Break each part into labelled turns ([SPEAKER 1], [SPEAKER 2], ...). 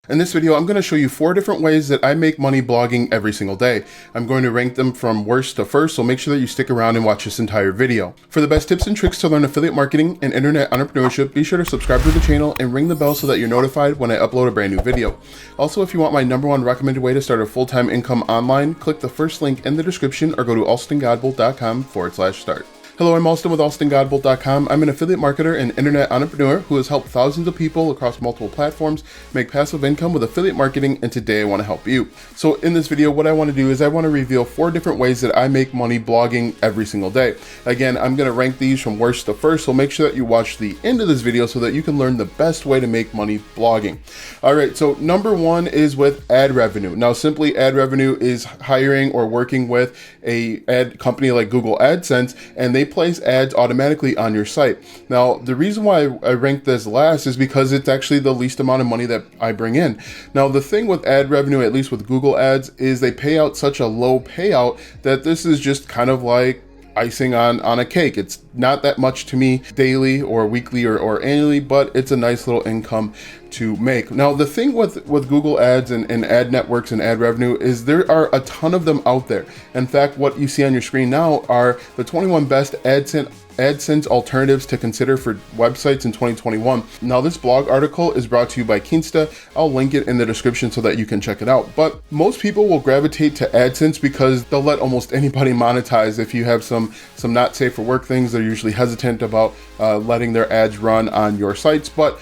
[SPEAKER 1] In this video, I'm going to show you 4 different ways that I make money blogging every single day. I'm going to rank them from worst to first, so make sure that you stick around and watch this entire video. For the best tips and tricks to learn affiliate marketing and internet entrepreneurship, be sure to subscribe to the channel and ring the bell so that you're notified when I upload a brand new video. Also, if you want my #1 recommended way to start a full-time income online, click the first link in the description or go to alstongodbolt.com/start. Hello, I'm Alston with alstongodbolt.com. I'm an affiliate marketer and internet entrepreneur who has helped thousands of people across multiple platforms make passive income with affiliate marketing, and today I want to help you. So in this video, what I want to do is I want to reveal 4 different ways that I make money blogging every single day. Again, I'm going to rank these from worst to first, so make sure that you watch the end of this video so that you can learn the best way to make money blogging. All right, so #1 is with ad revenue. Now, simply ad revenue is hiring or working with a ad company like Google AdSense, and they place ads automatically on your site. Now, the reason why I rank this last is because it's actually the least amount of money that I bring in. Now, the thing with ad revenue, at least with Google Ads, is they pay out such a low payout that this is just kind of like icing on a cake. It's not that much to me daily or weekly or annually, but it's a nice little income to make. Now, the thing with Google Ads and ad networks and ad revenue is there are a ton of them out there. In fact, what you see on your screen now are the 21 best AdSense alternatives to consider for websites in 2021. Now, this blog article is brought to you by Kinsta. I'll link it in the description so that you can check it out. But most people will gravitate to AdSense because they'll let almost anybody monetize. If you have some not safe for work things, they're usually hesitant about letting their ads run on your sites. But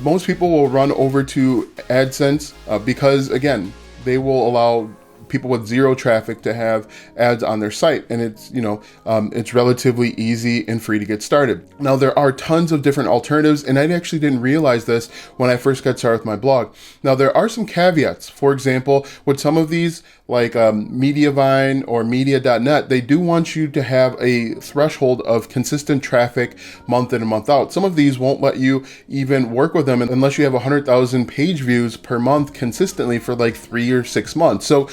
[SPEAKER 1] most people will run over to AdSense because, again, they will allow people with zero traffic to have ads on their site, and it's it's relatively easy and free to get started. Now, there are tons of different alternatives, and I actually didn't realize this when I first got started with my blog. Now, there are some caveats. For example, with some of these, like Mediavine or Media.net, they do want you to have a threshold of consistent traffic month in and month out. Some of these won't let you even work with them unless you have 100,000 page views per month consistently for like 3 or 6 months. So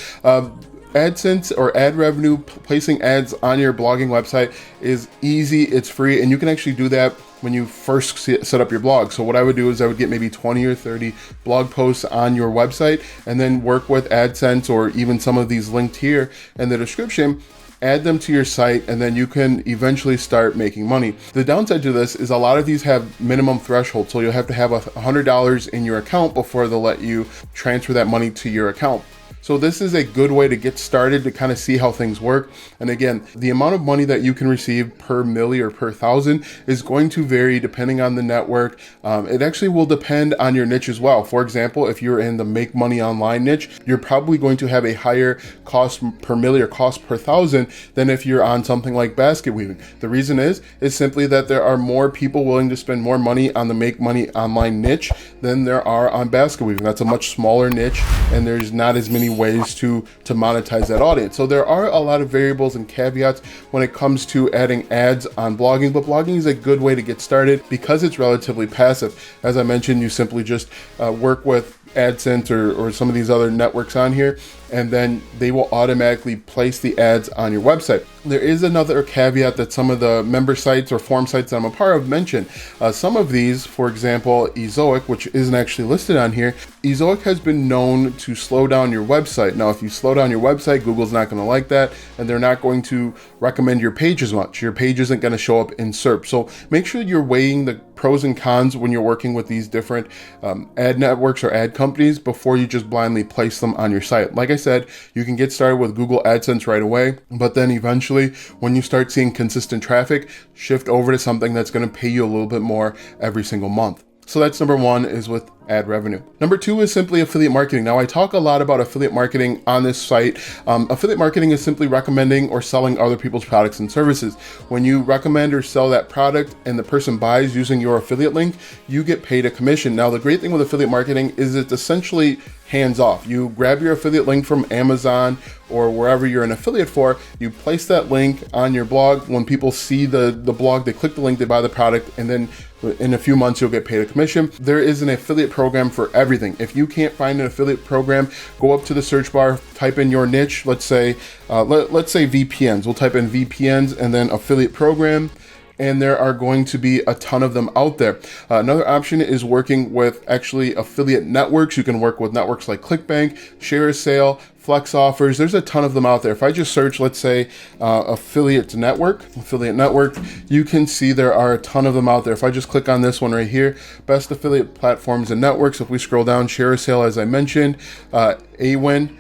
[SPEAKER 1] AdSense or ad revenue, placing ads on your blogging website is easy, it's free, and you can actually do that when you first set up your blog. So what I would do is I would get maybe 20 or 30 blog posts on your website and then work with AdSense or even some of these linked here in the description, add them to your site, and then you can eventually start making money. The downside to this is a lot of these have minimum thresholds, so you'll have to have $100 in your account before they'll let you transfer that money to your account. So this is a good way to get started to kind of see how things work. And again, the amount of money that you can receive per milli or per thousand is going to vary depending on the network. It actually will depend on your niche as well. For example, if you're in the make money online niche, you're probably going to have a higher cost per milli or cost per thousand than if you're on something like basket weaving. The reason is simply that there are more people willing to spend more money on the make money online niche than there are on basket weaving. That's a much smaller niche, and there's not as many ways to monetize that audience. So there are a lot of variables and caveats when it comes to adding ads on blogging, but blogging is a good way to get started because it's relatively passive. As I mentioned, you simply just work with AdSense or some of these other networks on here, and then they will automatically place the ads on your website. There is another caveat that some of the member sites or forum sites that I'm a part of mention. Some of these, for example, Ezoic, which isn't actually listed on here, Ezoic has been known to slow down your website. Now, if you slow down your website, Google's not going to like that, and they're not going to recommend your page as much. Your page isn't going to show up in SERP. So make sure you're weighing the pros and cons when you're working with these different ad networks or ad companies before you just blindly place them on your site. Like I said, you can get started with Google AdSense right away, but then eventually when you start seeing consistent traffic, shift over to something that's going to pay you a little bit more every single month. So that's #1 is with ad revenue. #2 is simply affiliate marketing. Now, I talk a lot about affiliate marketing on this site. Affiliate marketing is simply recommending or selling other people's products and services. When you recommend or sell that product and the person buys using your affiliate link, you get paid a commission. Now, the great thing with affiliate marketing is it's essentially hands off. You grab your affiliate link from Amazon or wherever you're an affiliate for, you place that link on your blog. When people see the blog, they click the link, they buy the product, and then in a few months you'll get paid a commission. There is an affiliate program for everything. If you can't find an affiliate program, go up to the search bar, type in your niche. Let's say VPNs. We'll type in VPNs and then affiliate program. and there are going to be a ton of them out there. Another option is working with actually affiliate networks. You can work with networks like ClickBank, ShareASale, Flex Offers. There's a ton of them out there. If I just search, let's say, affiliate network, you can see there are a ton of them out there. If I just click on this one right here, best affiliate platforms and networks. If we scroll down, ShareASale, as I mentioned, Awin.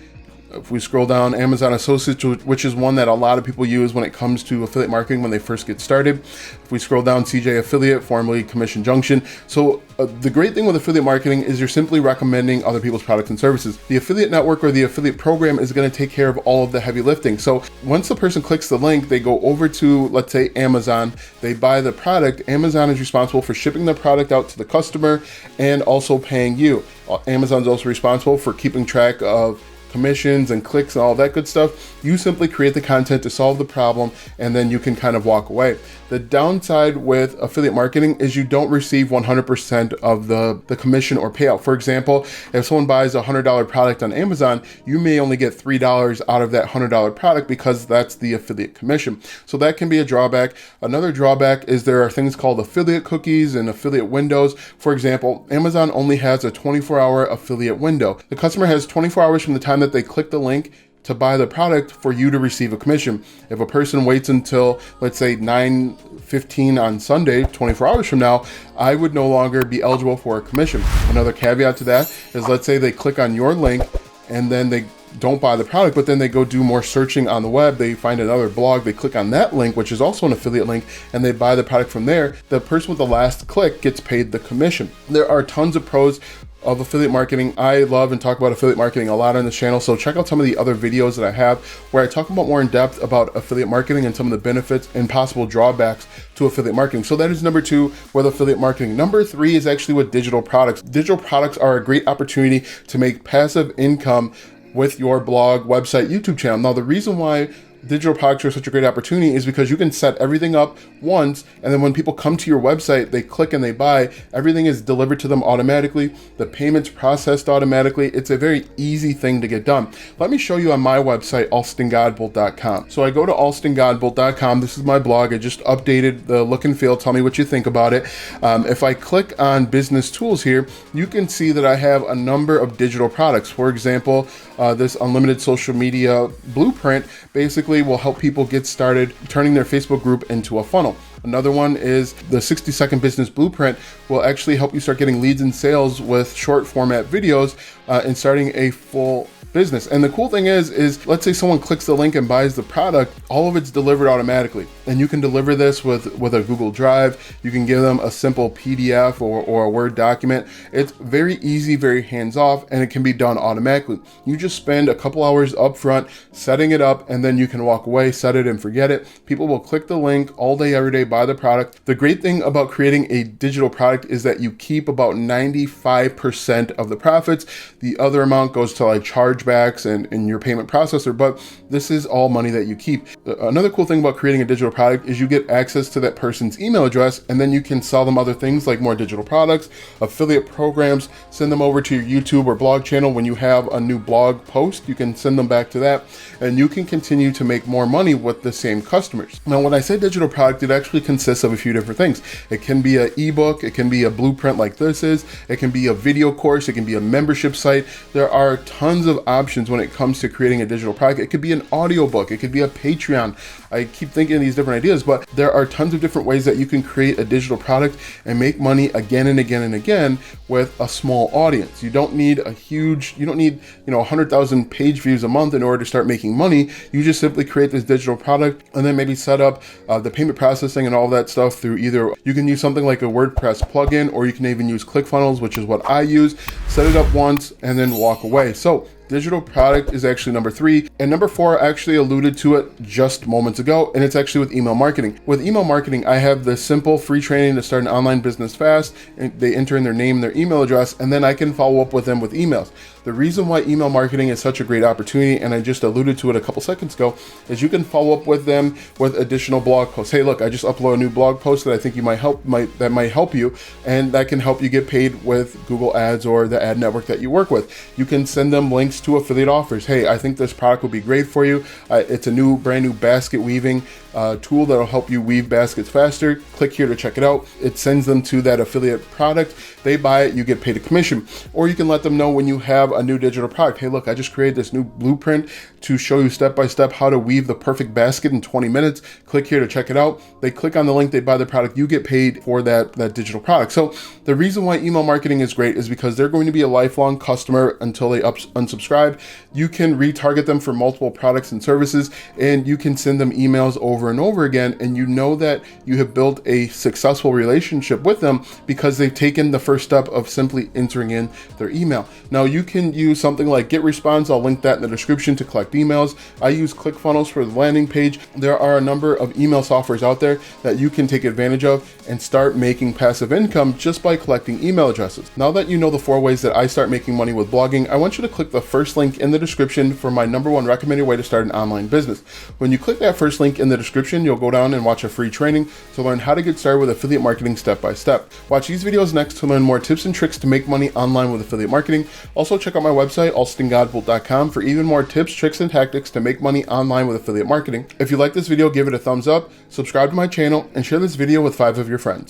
[SPEAKER 1] If we scroll down, Amazon Associates, which is one that a lot of people use when it comes to affiliate marketing when they first get started. If we scroll down, CJ Affiliate, formerly Commission Junction. So the great thing with affiliate marketing is you're simply recommending other people's products and services. The affiliate network or the affiliate program is going to take care of all of the heavy lifting. So once the person clicks the link, they go over to, let's say, Amazon, they buy the product. Amazon is responsible for shipping the product out to the customer and also paying you. Amazon's also responsible for keeping track of commissions and clicks and all that good stuff. You simply create the content to solve the problem, and then you can kind of walk away. The downside with affiliate marketing is you don't receive 100% of the commission or payout. For example, if someone buys a $100 product on Amazon, you may only get $3 out of that $100 product because that's the affiliate commission. So that can be a drawback. Another drawback is there are things called affiliate cookies and affiliate windows. For example, Amazon only has a 24-hour affiliate window. The customer has 24 hours from the time that they click the link to buy the product for you to receive a commission. If a person waits until, let's say, 9:15 on Sunday, 24 hours from now, I would no longer be eligible for a commission. Another caveat to that is, let's say they click on your link and then they don't buy the product, but then they go do more searching on the web. They find another blog, they click on that link, which is also an affiliate link, and they buy the product from there. The person with the last click gets paid the commission. There are tons of pros of affiliate marketing. I love and talk about affiliate marketing a lot on this channel, so check out some of the other videos that I have where I talk about more in depth about affiliate marketing and some of the benefits and possible drawbacks to affiliate marketing. So that is number 2 with affiliate marketing. Number 3 is actually with digital products. Digital products are a great opportunity to make passive income with your blog, website, YouTube channel. Now, the reason why digital products are such a great opportunity is because you can set everything up once, and then when people come to your website, they click and they buy, everything is delivered to them automatically. The payments processed automatically. It's a very easy thing to get done. Let me show you on my website, alstongodbolt.com. So I go to alstongodbolt.com. This is my blog. I just updated the look and feel. Tell me what you think about it. If I click on business tools here, you can see that I have a number of digital products. For example, this unlimited social media blueprint basically will help people get started turning their Facebook group into a funnel. Another one is the 60-second business blueprint will actually help you start getting leads and sales with short format videos and starting a full business. And the cool thing is let's say someone clicks the link and buys the product, all of it's delivered automatically. And you can deliver this with a Google Drive. You can give them a simple PDF or a Word document. It's very easy, very hands-off, and it can be done automatically. You just spend a couple hours up front setting it up, and then you can walk away, set it and forget it. People will click the link all day, every day, buy the product. The great thing about creating a digital product is that you keep about 95% of the profits. The other amount goes to like chargebacks and your payment processor, but this is all money that you keep. Another cool thing about creating a digital product is you get access to that person's email address, and then you can sell them other things like more digital products, affiliate programs, send them over to your YouTube or blog channel. When you have a new blog post, you can send them back to that, and you can continue to make more money with the same customers. Now, when I say digital product, it actually consists of a few different things. It can be an ebook, it can be a blueprint like this is, it can be a video course, it can be a membership site. There are tons of options when it comes to creating a digital product. It could be an audiobook, it could be a Patreon. I keep thinking of these different ideas, but there are tons of different ways that you can create a digital product and make money again and again and again with a small audience. You don't need 100,000 page views a month in order to start making money. You just simply create this digital product and then maybe set up the payment processing and all that stuff through either, you can use something like a WordPress plugin, or you can even use ClickFunnels, which is what I use. Set it up once and then walk away. So digital product is actually number 3. And number 4, I actually alluded to it just moments ago, and it's actually with email marketing. With email marketing, I have the simple free training to start an online business fast. And they enter in their name, their email address, and then I can follow up with them with emails. The reason why email marketing is such a great opportunity, and I just alluded to it a couple seconds ago, is you can follow up with them with additional blog posts. Hey, look, I just uploaded a new blog post that I think might help you, and that can help you get paid with Google Ads or the ad network that you work with. You can send them links to affiliate offers. Hey, I think this product will be great for you. It's a brand new basket weaving tool that'll help you weave baskets faster. Click here to check it out. It sends them to that affiliate product. They buy it, you get paid a commission. Or you can let them know when you have a new digital product. Hey, look, I just created this new blueprint to show you step by step how to weave the perfect basket in 20 minutes. Click here to check it out. They click on the link, they buy the product, you get paid for that digital product. So the reason why email marketing is great is because they're going to be a lifelong customer until they unsubscribe. You can retarget them for multiple products and services, and you can send them emails over and over again, and you know that you have built a successful relationship with them because they've taken the first step of simply entering in their email. Now you can use something like GetResponse. I'll link that in the description to collect emails. I use ClickFunnels for the landing page. There are a number of email softwares out there that you can take advantage of and start making passive income just by collecting email addresses. Now that you know the 4 ways that I start making money with blogging, I want you to click the first link in the description for my #1 recommended way to start an online business. When you click that first link in the description, you'll go down and watch a free training to learn how to get started with affiliate marketing step by step. Watch these videos next to learn more tips and tricks to make money online with affiliate marketing. Also check out my website, alstongodbolt.com, for even more tips, tricks, and tactics to make money online with affiliate marketing. If you like this video, give it a thumbs up, subscribe to my channel, and share this video with 5 of your friends.